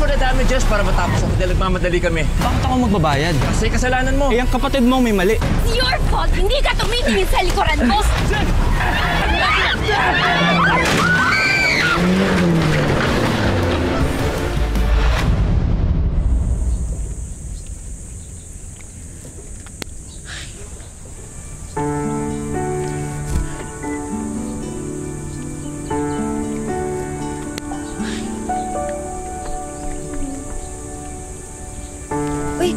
for the damages para matapos ako dahil nagmamadali kami. Bakit ako magbabayad? Kasi kasalanan mo. Eh, ang kapatid mo may mali. It's your fault! Hindi ka tumitingin sa likuran mo! Wait.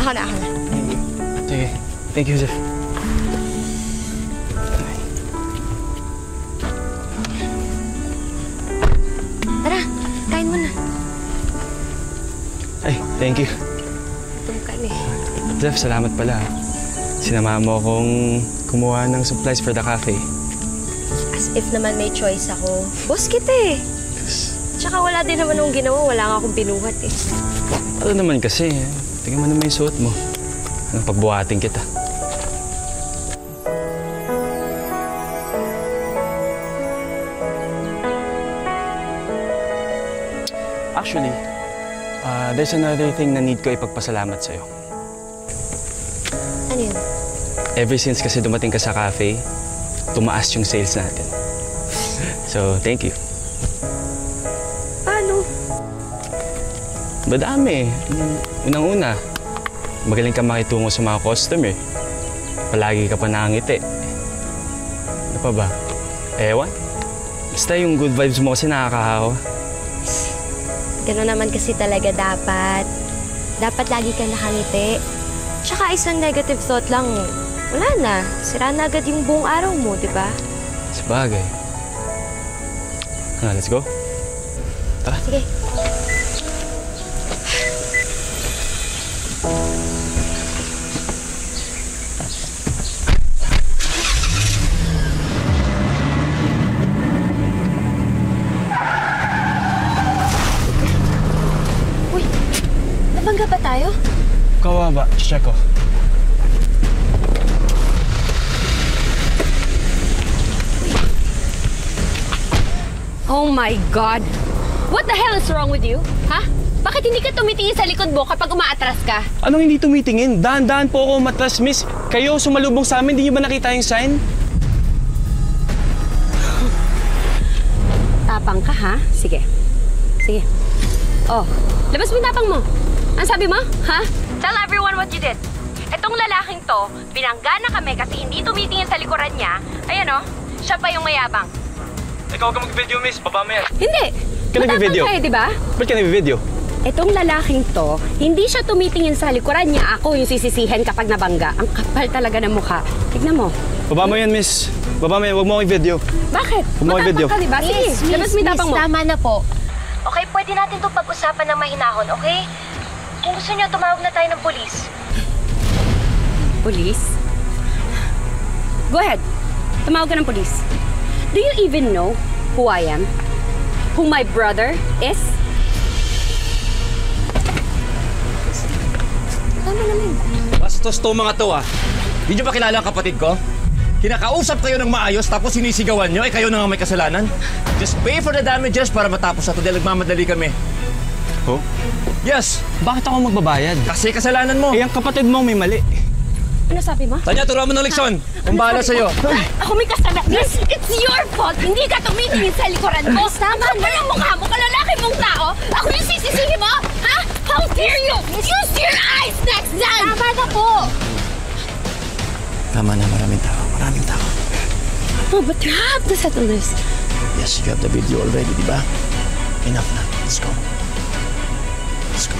Ako na. Sige. Thank you, Joseph. Tara, kain mo na. Ay, thank you. Gutom ka na eh. Jeff, salamat pala. Sinamahan mo akong kumuha ng supplies for the cafe. As if naman may choice ako. Boss kita eh. Tsaka wala din naman akong ginawa. Wala nga akong binuhat eh. Ano naman kasi, tingnan mo naman yung suot mo. Anong pagbuhatin kita? Actually, there's another thing na need ko ipagpasalamat sa'yo. Ano yun? Ever since kasi dumating ka sa cafe, tumaas yung sales natin. So, thank you. Paano? Madami. Unang-una, magaling ka makitungo sa mga customer. Palagi ka pa nakangiti. Ano pa ba? Ewan. Basta yung good vibes mo kasi nakakahawa. Gano'n naman kasi talaga dapat. Dapat lagi ka nakangiti. Tsaka isang negative thought lang, wala na. Sira na agad yung buong araw mo, di ba? Sabagay. Let's go. Tara. Sige. Uy, nabangga ba tayo? Kawawa. Check ko. Oh my God! What the hell is wrong with you? Ha? Bakit hindi ka tumitingin sa likod mo kapag umaatras ka? Anong hindi tumitingin? Dahan-dahan po ako matras, miss. Kayo sumalubong sa amin, di niyo ba nakita yung sign? Tapang ka, ha? Sige. Sige. Oh, labas mo yung tapang mo. Ang sabi mo, ha? Tell everyone what you did. Etong lalaking to, binangga na kami kasi hindi tumitingin sa likuran niya. Ayan oh, siya pa yung mayabang. Ikaw ka mag-video, miss. Baba mo yan. Hindi! Ka nag-video? Matapang kayo, di ba? Ba't ka nag-video? Etong lalaking to, hindi siya tumitingin sa likuran niya. Ako yung sisisihin kapag nabangga. Ang kapal talaga ng mukha. Tignan mo. Baba mo yan, miss. Baba mo yan. Huwag mo akong video. Bakit? Huwag mo akong video. Matapang ka, di ba? Sige, labas mo yung tapang mo. Tama na po. Okay, pwede natin itong pag-usapan ng mahinahon, okay? Kung gusto niyo, tumawag na tayo ng polis. Police? Go ahead. Tumawag ka ng police. Do you even know who I am? Who my brother is? Tama naman. Bastos to mga to ah. Hindi nyo ba kilala ang kapatid ko? Kinakausap kayo ng maayos tapos sinisigawan nyo, kayo na nga may kasalanan. Just pay for the damages para matapos ako dahil nagmamadali kami. Oh? Yes! Bakit ako magbabayad? Kasi kasalanan mo. Eh, ang kapatid mo may mali. Ano sabi mo? Tanya, turuan mo ng leksyon. Kung bahala sa'yo. Ako may kasalanan. It's your fault. Hindi ka tumitingin sa likuran mo. Tama na. Ang mukha mo, kalalaki mong tao. Ako yung sisisihin mo? Ha? How dare you? Use your eyes next time! Tama na po. Tama na, maraming tao. Maraming tao. Oh, but you have to settle this. Yes, you have the video already, di ba? Enough na. Let's go. Let's go.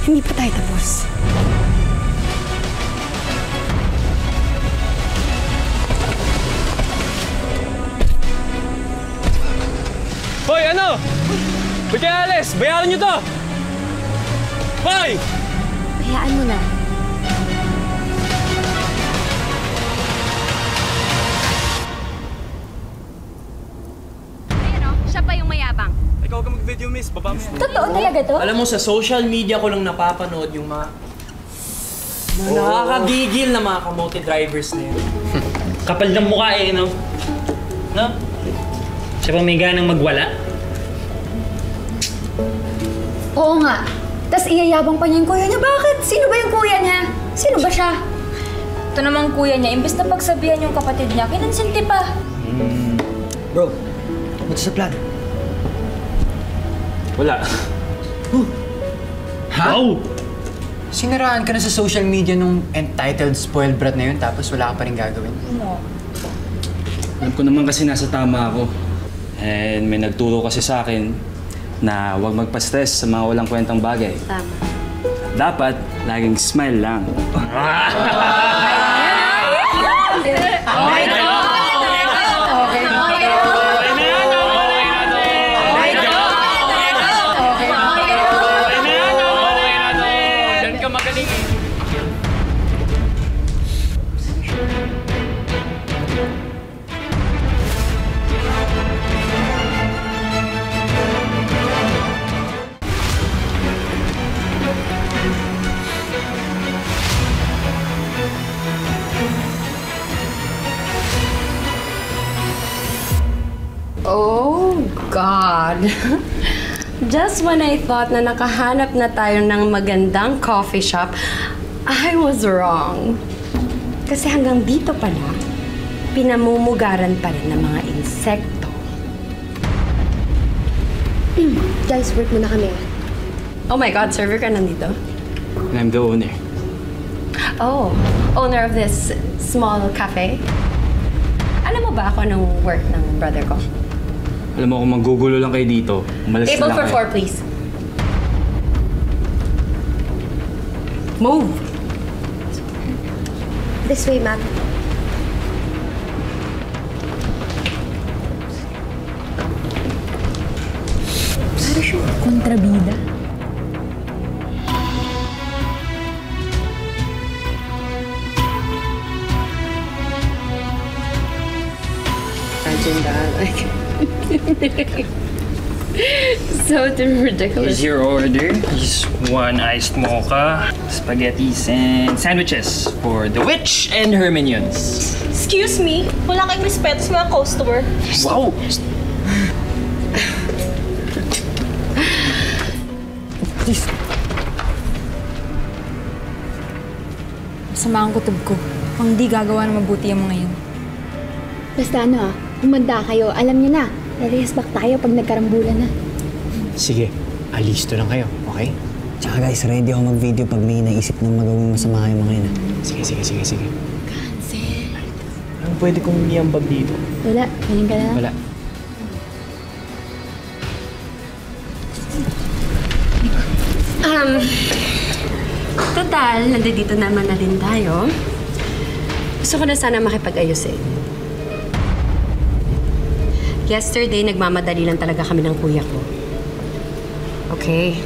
Hindi pa tayo tapos. Hoy, ano? Ba't kayo alis? Bayaran nyo to! Hoy! Hayaan mo na. Ayan o, siya pa yung mayabang. Ikaw ka mag-video, miss. Baba mo yan. Totoo talaga to? Alam mo, sa social media ko lang napapanood yung mga nakakagigil na mga kamote drivers na yun. Kapal ng mukha eh, no? No? Siya pa may ganang magwala. Oo nga. Tapos iyayabang pa niya yung kuya niya. Bakit? Sino ba yung kuya niya? Sino ba siya? Ito namang kuya niya, imbes na pagsabihan yung kapatid niya, kinonsinti pa. Bro, what's the plan? Wala. Ha? Wow! Sinaraan ka na sa social media nung entitled spoiled brat na yun tapos wala ka pa rin gagawin. Alam ko naman kasi nasa tama ako. And may nagturo kasi sa akin na huwag magpa-stress sa mga walang kwentang bagay. Tama. Dapat, laging smile lang. Oh, God. Just when I thought na nakahanap na tayo ng magandang coffee shop, I was wrong. Kasi hanggang dito pala, pinamumugaran pa rin ng mga insekto. Guys, work muna kami. Oh my God, server ka nandito? And I'm the owner. Oh, owner of this small cafe? Alam mo ba ako anong work ng brother ko? Alam mo, kung manggugulo lang kayo dito, umalis Table na lang for kayo. 4, please. Move! This way, ma'am. Para siyang kontrabida. Imagine that, like... so ridiculous. Here's your order. Here's one iced mocha, spaghettis, and sandwiches for the witch and her minions. Excuse me, wala kayong respeto sa mga customer. Wow! Masama ang kutob ko. Kung di gagawa na mabuti ang mga yun. Basta humanda kayo. Alam niyo na, release back tayo pag nagkarambulan na. Sige, alisto lang kayo, okay? Tsaka guys, ready ako mag-video pag may naisip ng magawing masama yung mga yun. Sige. Anong pwede kong iambag dito? Wala, galing ka na. Wala. Total, nandito naman na din tayo. Gusto ko na sana makipag-ayos eh. Yesterday, nagmamadali lang talaga kami ng kuya ko. Okay.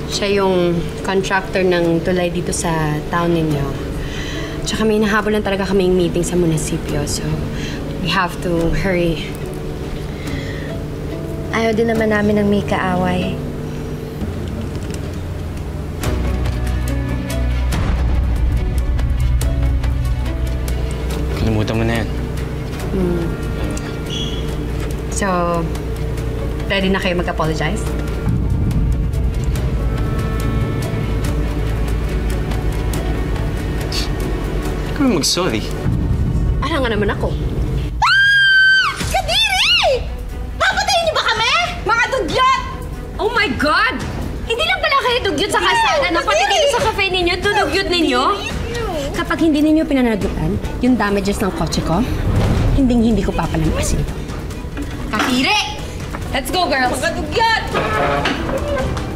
Siya yung contractor ng tulay dito sa town ninyo. Tsaka may nahabol lang talaga kaming meeting sa munisipyo, so we have to hurry. Ayaw din naman namin ng may kaaway. Kalimutan mo na yan. So, ready na kayo mag-apologize? Huwag kami mag-sorry. Alam nga naman ako. Kadiri! Papatayin niyo ba kami? Mga dugyot! Oh my God! Hindi lang pala kayo dugyot sa kalsada na pati dito sa cafe ninyo, dudugyot ninyo? Kapag hindi ninyo pinanagutan yung damages ng kotse ko, hindi ko papalampasin ito. Kadiri! Let's go, girls! Mga dugyot!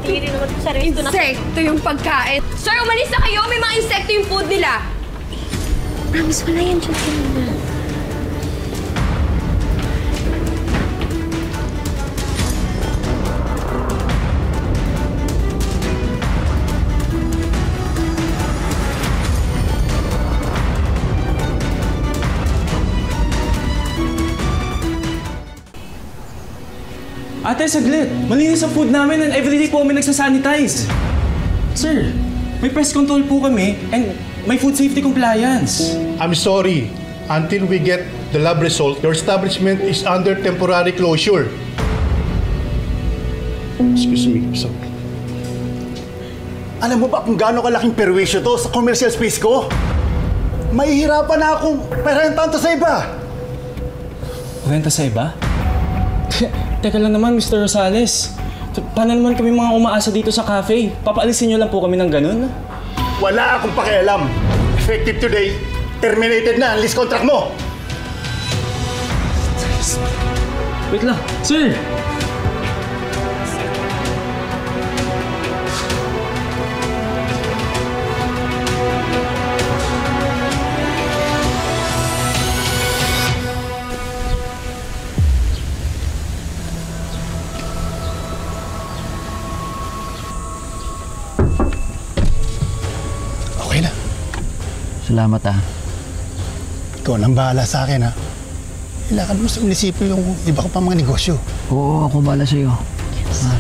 Kadiri naman sa resto na. Insekto yung pagkain. Sir, umalis na kayo! May mga insekto yung food nila! Promise, wala yan dyan kanina. Ate, saglit! Malinis ang food namin and everyday po kami nagsasanitize. Sir, may pest control po kami and may food safety compliance. I'm sorry. Until we get the lab result, your establishment is under temporary closure. Excuse me, sorry. Alam mo ba kung gaano kalaking perwisyo to sa commercial space ko? Mahihirapan na akong perentahan to sa iba. Renta sa iba? Teka lang naman, Mr. Rosales. Paano naman kami mga umaasa dito sa cafe? Papaalisin niyo lang po kami ng ganun? Wala akong pakialam. Effective today, terminated na ang lease contract mo. Wait lang, sir! Okay na. Salamat ah. Ikaw nang bahala sa akin, ha? Ilakad mo sa munisipyo yung iba ko pa mga negosyo. Oo, ako bala sa'yo. Ah.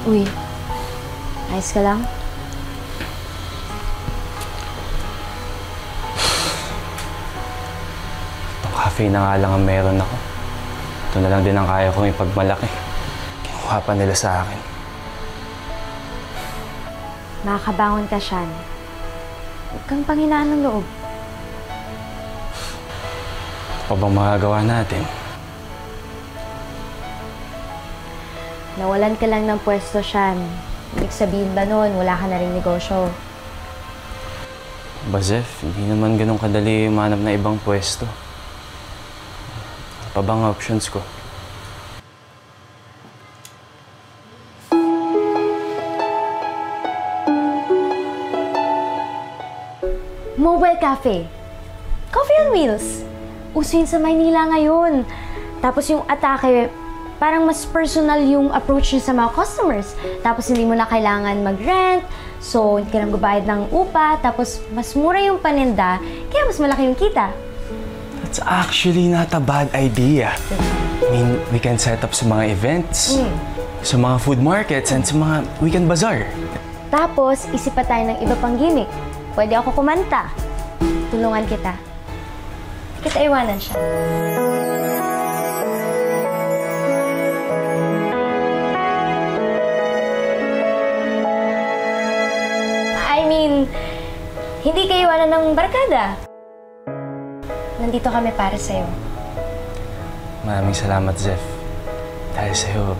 Uy, ayos ka lang? Cafe na nga lang ang meron ako. Ito na lang din ang kaya kong ipagmalaki. Kinuha pa nila sa akin. Makakabangon ka, Sean. Huwag kang panghinaan ng loob. Ano pa bang magagawa natin? Nawalan ka lang ng pwesto, Sean. Ibig sabihin ba nun, wala ka na rin negosyo? Zef, hindi naman ganun kadali umanap na ibang pwesto. Ano pa bang options ko? Mobile cafe. Coffee on Wheels. Uso yun sa Maynila ngayon. Tapos yung atake, parang mas personal yung approach niya sa mga customers. Tapos hindi mo na kailangan mag-rent, so hindi ka nang babayad ng upa, tapos mas mura yung paninda, kaya mas malaki yung kita. That's actually not a bad idea. I mean, we can set up sa mga events, sa mga food markets, and sa mga weekend bazaar. Tapos, isip pa tayo ng iba pang gimmick. Pwede ako kumanta. Tulungan kita. Kita iwanan siya. I mean, hindi kayo iwanan ng barkada. Nandito kami para sa'yo. Maraming salamat, Zef. Dahil sa'yo,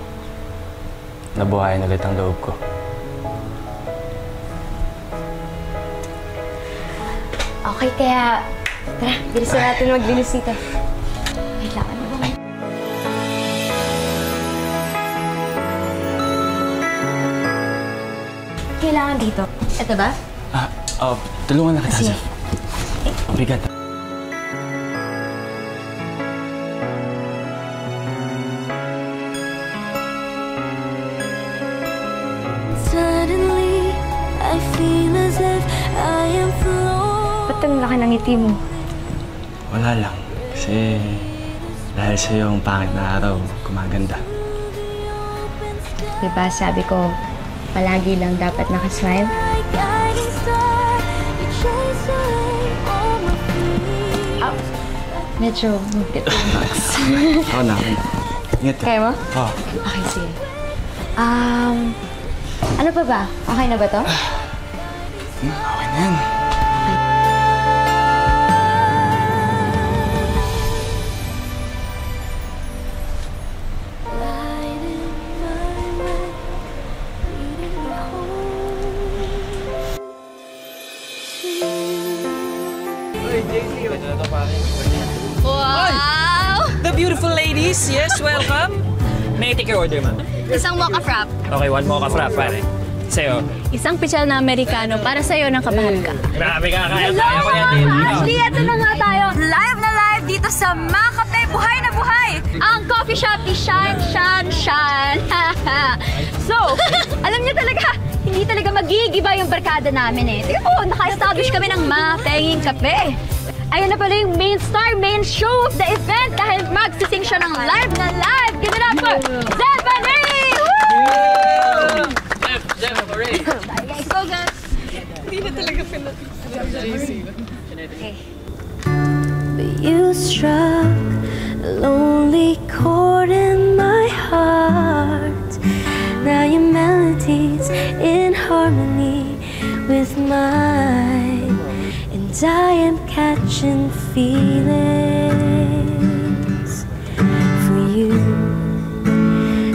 nabuhayan ulit ang loob ko. Okay, kaya tara, bilisan natin maglinis dito. Wait lang, ano ba? Kailangan dito. Ito ba? Tulungan na kita, Sige. Zef. Obrigado. Suddenly, I feel as if I am floating. Ba't ang laki ng ngiti mo? Wala lang. Kasi dahil sa'yo ang pangit na araw, kumaganda. Diba sabi ko, palagi lang dapat nakasmile? Guiding star, you chase away all my fears. Medyo mugit yung box. Ako na. Ingat ka. Kaya mo? Oo. Okay, sige. Ano pa ba? Okay na ba to? Okay na yan. Wow! The beautiful ladies, yes, welcome. May I take your order, ma'am? Isang mocha frap. Okay, one mocha frap, pare. Sa'yo. Isang pichal na Amerikano para sa'yo ng kabahan ka. Grabe ka, kaya tayo ko yan din. Ashley, ito na nga tayo. Live na live dito sa Makape. Buhay na buhay! Ang coffee shop ni Shan. So, alam niyo talaga, hindi talaga magigiba yung barkada namin eh. Tingnan mo, naka-establish kami ng mapenging kape. Ayan na pala yung main star, main show of the event dahil magsising siya ng live na live. Give it up for lonely chord in my heart. Now your melody's in harmony with mine, and I am catching feelings for you.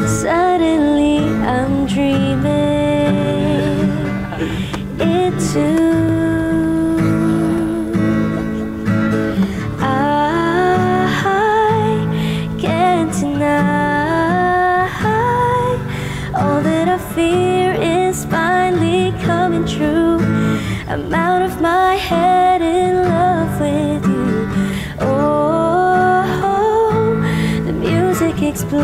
Suddenly I'm dreaming it too. Fear is finally coming true. I'm out of my head in love with you. Oh, the music explodes.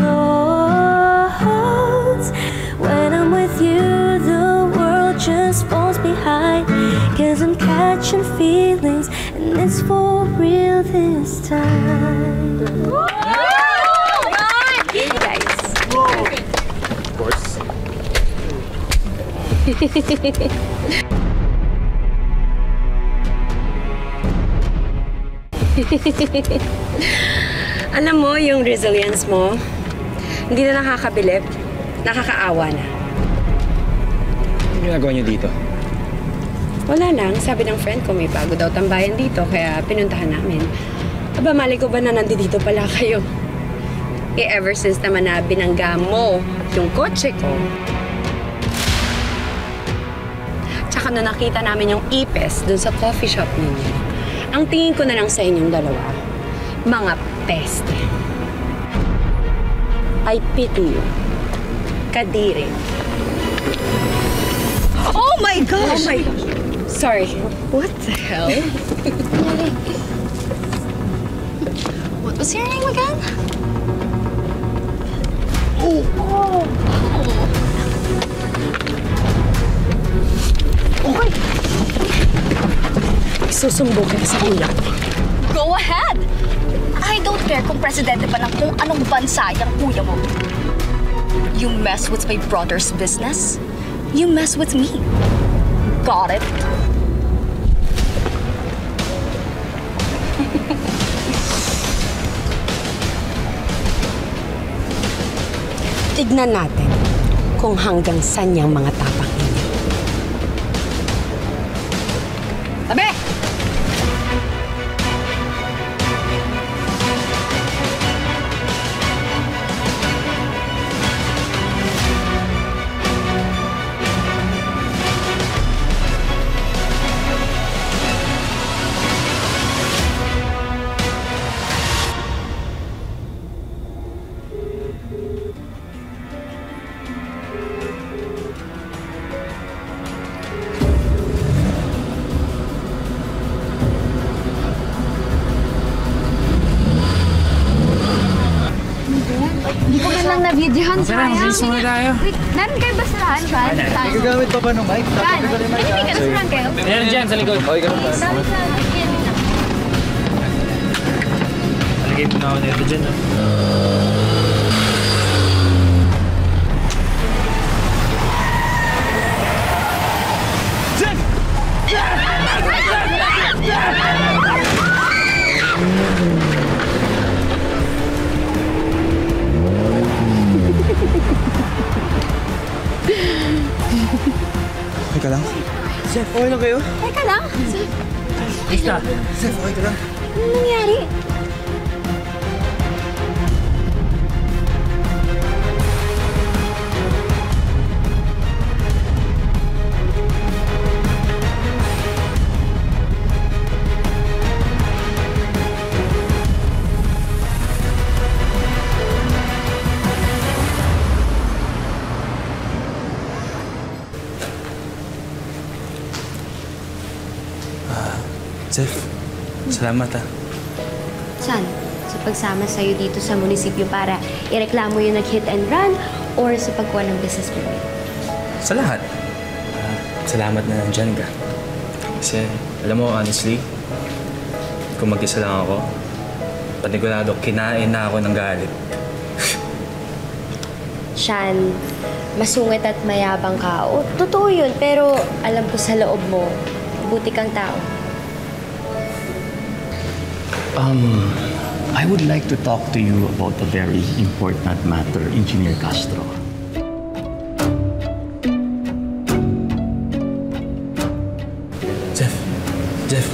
When I'm with you, the world just falls behind. 'Cause I'm catching feelings, and it's for real this time. You guys. Of course. Alam mo, yung resilience mo, hindi na nakakabilib, nakakaawa na. Ano ginagawa niyo dito? Wala lang, sabi ng friend ko may bago daw tambayan dito, kaya pinuntahan namin. Aba, mali ko ba na nandito pala kayo? Eh, ever since naman na binangga mo yung kotse ko, tsaka na nakita namin yung ipes dun sa coffee shop ninyo, ang tingin ko na lang sa inyong dalawa, mga peste. I pity you. Kadiri. Oh my gosh! Oh my... Sorry. What the hell? What was your name again? Okay. Isusumbong ka sa kuya. Go ahead! I don't care kung presidente pa ng kung anong bansa yung kuya mo. You mess with my brother's business, you mess with me. Got it? Tignan natin kung hanggang saan yung mga tapang ninyo. Tabi! Hindi ko man lang na-videohan, sayang. Release muna tayo. Wait, meron kayo ba sarahan, Sean? Gagamit pa ba ng mic? Sean, pinipig ka na sarahan kayo? Meron dyan sa likod. Okay, ganun pa. Alagay mo na ako nito dyan. Okay ka lang? Chef, okay na kayo? Teka lang. Basta. Chef, okay ka lang? Ano nangyari? Chef, salamat ah. Saan? Sa pagsama sa'yo dito sa munisipyo para ireklamo yung nag-hit and run or sa pagkuha ng business permit? Sa lahat. Salamat na nandyan ka. Kasi, alam mo, honestly, kung mag-isa lang ako, panigurado, kinain na ako ng galit. Sean, masungit at mayabang ka. O, totoo yun, pero alam ko sa loob mo, mabuti kang tao. I would like to talk to you about a very important matter, Engineer Castro. Jeff,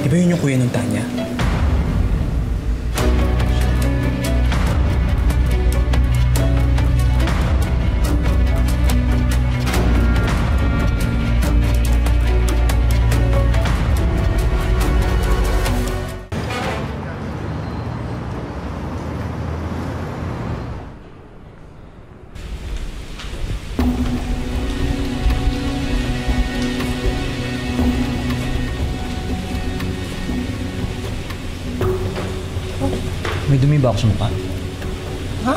di ba yun yung kuya ng Tanya? May dumi ba ako sa mukha? Ha?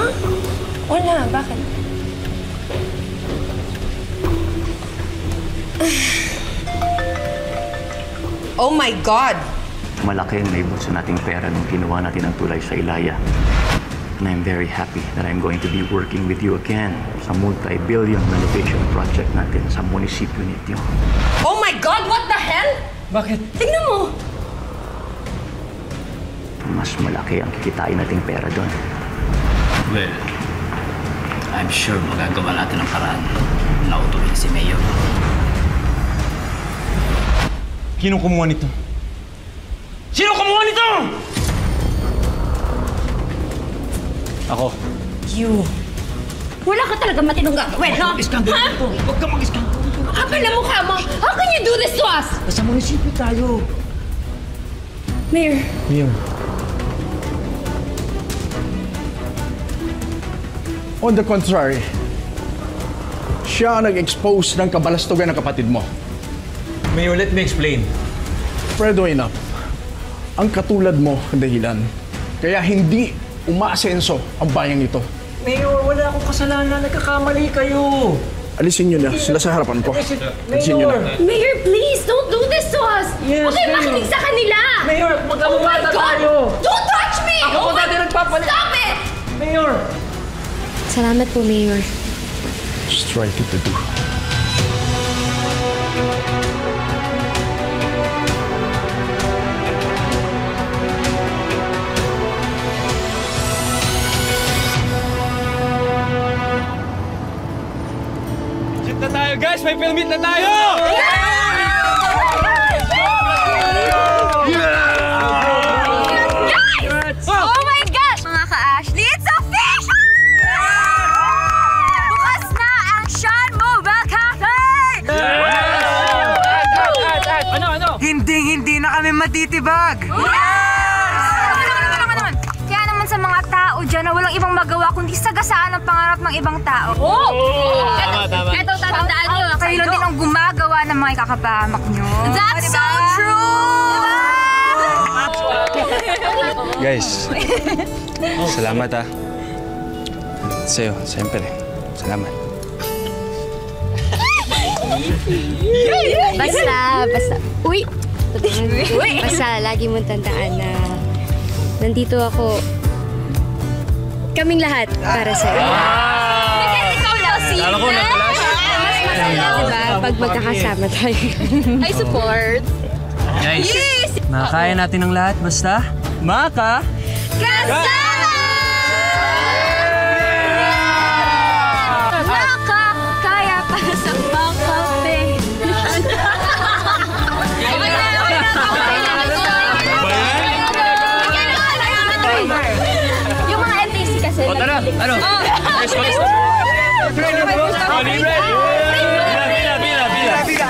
Wala. Bakit? Oh my God! Malaki ang naibot sa nating pera nung kinuha natin ang tulay sa Ilaya. And I'm very happy that I'm going to be working with you again sa multi-billion renovation project natin sa munisipyo nito. Oh my God! What the hell? Bakit? Tignan mo! Mas malaki ang kikitain nating pera doon. Well, I'm sure magagawa natin ang paraan na utuhin si Mayor. Sinong kumuha nito? Sino kumuha nito? Ako. You. Wala ka talaga matinong gagawin, no? Iskandalo ito. Huwag ka mag-iskandalo. Kapal na mukha mo! How can you do this to us? Sa munisipyo tayo. Mayor. On the contrary, siya ang nag-expose ng kabalastugan ng kapatid mo. Mayor, let me explain. Fredo enough, ang katulad mo ang dahilan. Kaya hindi umaasenso ang bayang ito. Mayor, wala akong kasalanan. Nagkakamali kayo. Alisin niyo na sila sa harapan ko. Alisin niyo na. Mayor, please, don't do this to us! Yes, Okay, Mayor. makinig sa kanila! Mayor, Oh my magkamumata God! tayo. Don't touch me! Ako po dati nagpapalit. Stop it! Mayor! Salamat po, Mayor. Just try to do. Shit na tayo, guys! May film meet na tayo! Oh my gosh! Mga ka-Ashley, it's official! Bukas na ang Sean Mobile Cafe! Ano? Hindi na kami matitibag! Naman. Kaya naman sa mga tao dyan na walang ibang magawa kundi sagasaan ang pangarap ng ibang tao. Tama. Ito, tatandaan nyo. Kayo lang din ang gumagawa ng mga ikakapahamak nyo. That's so true! Guys, salamat ah. Sa'yo, siyempre. Salamat. Basta. Uy! Basta, lagi mong tandaan na nandito ako. Kaming lahat para sa'yo. Ikaw lang, Sina. Kala ko na-flash. Mas masaya, Diba? Pag magkakasama tayo. I support. Guys, Yes! nakakaya natin ang lahat basta maka... Kasama! Nakakaya para sa mga kape. Yung mga NTC kasi. O tara, ano? First one. Ready? Bila.